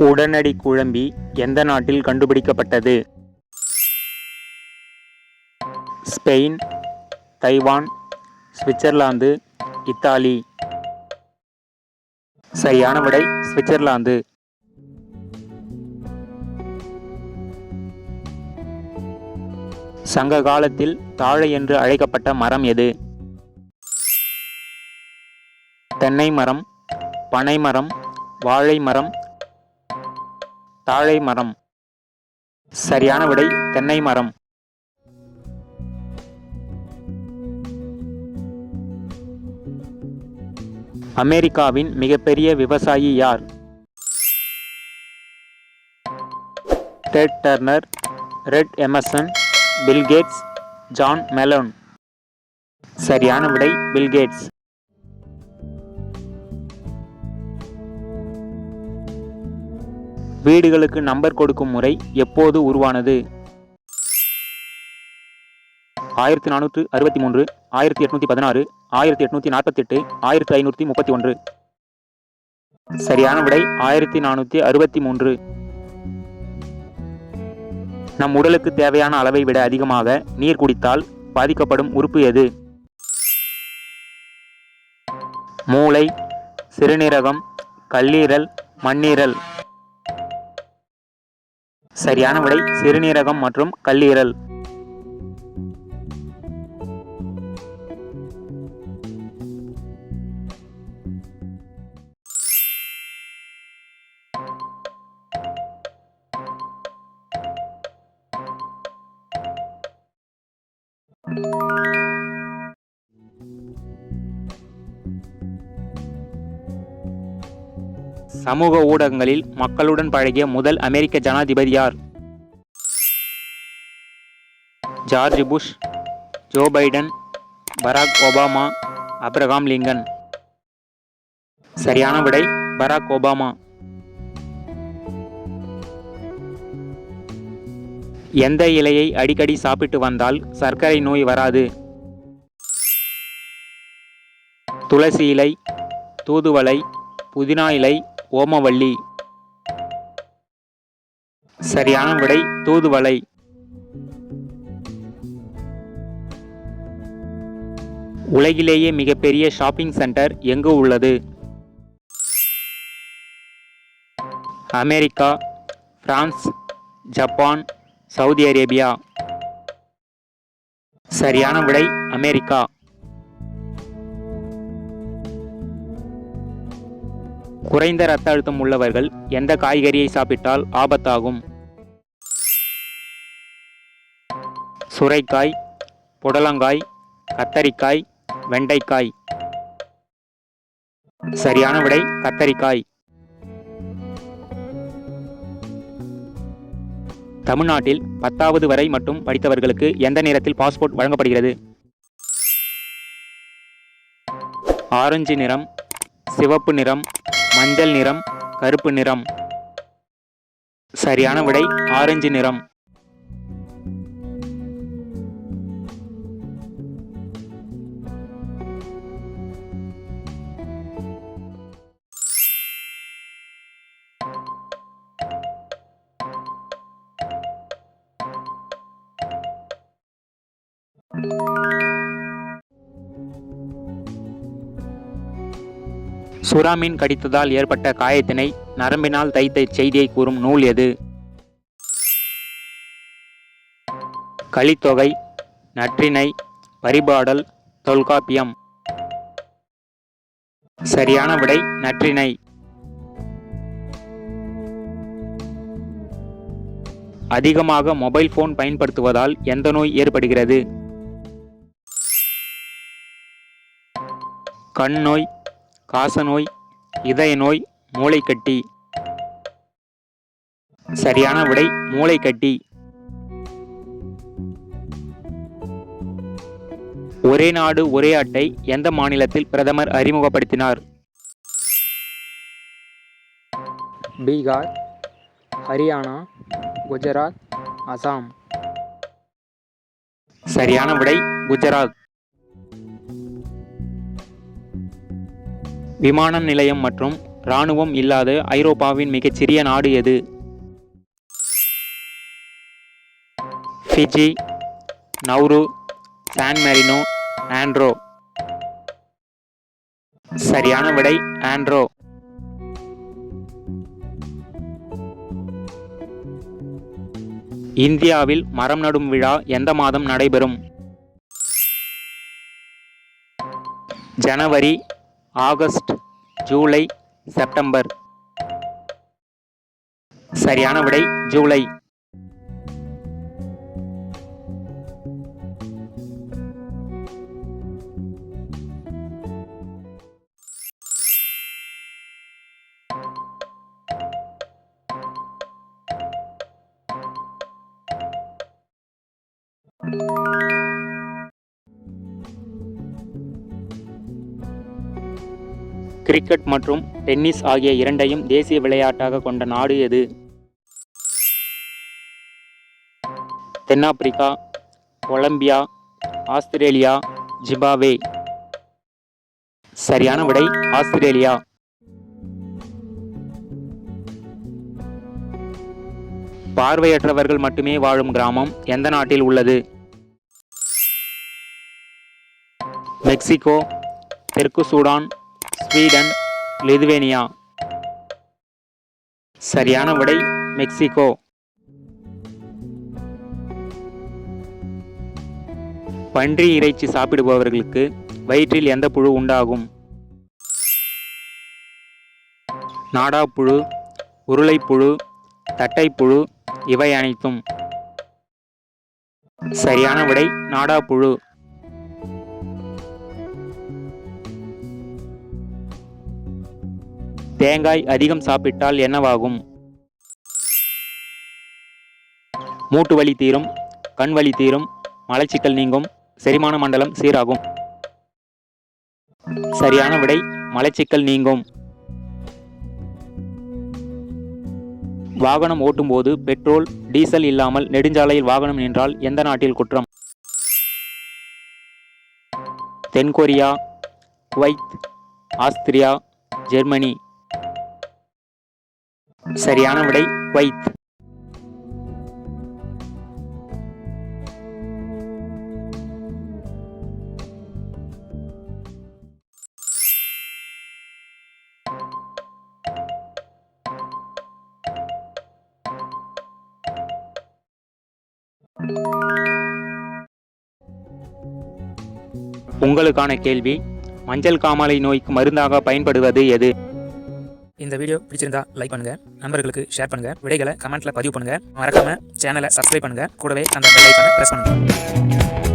உடனடி குழம்பி எந்த நாட்டில் கண்டுபிடிக்கப்பட்டது? Spain, Taiwan, Switzerland, Italy. சரியான விடை சுவிட்சர்லாந்து. சங்க காலத்தில் தாழை என்று அழைக்கப்பட்ட மரம் எது? தென்னை மரம், பனை மரம், வாழை மரம், தாழை மரம். சரியான விடை தென்னை மரம். அமெரிக்காவின் மிகப்பெரிய விவசாயி யார்? Dead turner, red Emerson, bill Gates, John melon. சரியான விடை பில் கேட்ஸ். வீடுகளுக்கு நம்பர் கொடுக்கும் முறை எப்போது உருவானது? 1463, 1816, 1848, 1531. சரியான விடை 1463. நம் உடலுக்கு தேவையான அளவை விட அதிகமாக நீர் குடித்தால் பாதிக்கப்படும் உறுப்பு எது? மூளை, சிறுநீரகம், கல்லீரல், மண்ணீரல். சரியான விடை சிறுநீரகம் மற்றும் கல்லீரல். சமூக ஊடகங்களில் மக்களுடன் பழகிய முதல் அமெரிக்க ஜனாதிபதி யார்? George Bush, Joe Biden, Barack Obama, Abraham Lincoln. சரியான விடை பராக் ஒபாமா. எந்த இலையை அடிக்கடி சாப்பிட்டு வந்தால் சர்க்கரை நோய் வராது? துளசி இலை, தூதுவளை, புதினா இலை, ஓமவல்லி. சரியான விடை தூதுவளை. உலகிலேயே மிகப்பெரிய ஷாப்பிங் சென்டர் எங்கு உள்ளது? America, France, Japan, Saudi Arabia. சரியான விடை அமெரிக்கா. குறைந்த இரத்த அழுத்தம் உள்ளவர்கள் எந்த காய்கறியை சாப்பிட்டால் ஆபத்தாகும்? சுரைக்காய், புடலங்காய், கத்தரிக்காய், வெண்டைக்காய். சரியான விடை கத்தரிக்காய். தமிழ்நாட்டில் 10வது வரை மட்டும் படித்தவர்களுக்கு எந்த நிறத்தில் பாஸ்போர்ட் வழங்கப்படுகிறது? ஆரஞ்சு நிறம், சிவப்பு நிறம், மஞ்சள் நிறம், கருப்பு நிறம். சரியான விடை ஆரஞ்சு நிறம். சுறா மீன் கடித்ததால் ஏற்பட்ட காயத்தினை நரம்பினால் தைத்த செய்தியை கூறும் நூல் எது? கலித்தொகை, நற்றிணை, பரிபாடல், தொல்காப்பியம். சரியான விடை நற்றிணை. அதிகமாக மொபைல் போன் பயன்படுத்துவதால் எந்த நோய் ஏற்படுகிறது? கண் நோய், காசநோய், இதய நோய், மூளைக்கட்டி. சரியான விடை மூளைக்கட்டி. ஒரே நாடு ஒரே அட்டை எந்த மாநிலத்தில் பிரதமர் அறிமுகப்படுத்தினார்? பீகார், ஹரியானா, குஜராத், அசாம். சரியான விடை குஜராத். விமான நிலையம் மற்றும் இராணுவம் இல்லாத ஐரோப்பாவின் மிகச்சிறிய நாடு எது? Fiji, Nauru, San Marino, Andorra. சரியான விடை ஆண்ட்ரோ. இந்தியாவில் மரம் நடும் விழா எந்த மாதம் நடைபெறும்? ஜனவரி, ஆகஸ்ட், ஜூலை, செப்டம்பர். சரியான விடை ஜூலை. கிரிக்கெட் மற்றும் டென்னிஸ் ஆகிய இரண்டையும் தேசிய விளையாட்டாக கொண்ட நாடு எது? தென்னாப்பிரிக்கா, கொலம்பியா, ஆஸ்திரேலியா, ஜிம்பாப்வே. சரியான விடை ஆஸ்திரேலியா. பார்வையற்றவர்கள் மட்டுமே வாழும் கிராமம் எந்த நாட்டில் உள்ளது? மெக்சிகோ, தெற்கு சூடான், ஸ்வீடன், லிதுவேனியா. சரியான விடை மெக்சிகோ. பன்றி இறைச்சி சாப்பிடுபவர்களுக்கு வயிற்றில் எந்த புழு உண்டாகும்? நாடாப்புழு, உருளைப்புழு, தட்டைப்புழு, இவை அனைத்தும். சரியான விடை நாடாப்புழு. தேங்காய் அதிகம் சாப்பிட்டால் என்னவாகும்? மூட்டு வலி தீரும், கண் வலி தீரும், மலச்சிக்கல் நீங்கும், செரிமான மண்டலம் சீராகும். சரியான விடை மலச்சிக்கல் நீங்கும். வாகனம் ஓட்டும்போது பெட்ரோல், டீசல் இல்லாமல் நெடுஞ்சாலையில் வாகனம் நின்றால் எந்த நாட்டில் குற்றம்? தென்கொரியா, குவைத், ஆஸ்திரியா, ஜெர்மனி. சரியான விடை குவைத். உங்களுக்கான கேள்வி, மஞ்சள் காமாலை நோய்க்கு மருந்தாக பயன்படுவது எது? இந்த வீடியோ பிடிச்சிருந்தா லைக் பண்ணுங்க, நண்பர்களுக்கு ஷேர் பண்ணுங்க, விடைகளை கமெண்ட்ல பதிவு பண்ணுங்க, மறக்காம சேனலை சப்ஸ்கிரைப் பண்ணுங்க, கூடவே அந்த பெல் ஐகானை பிரஸ் பண்ணுங்க.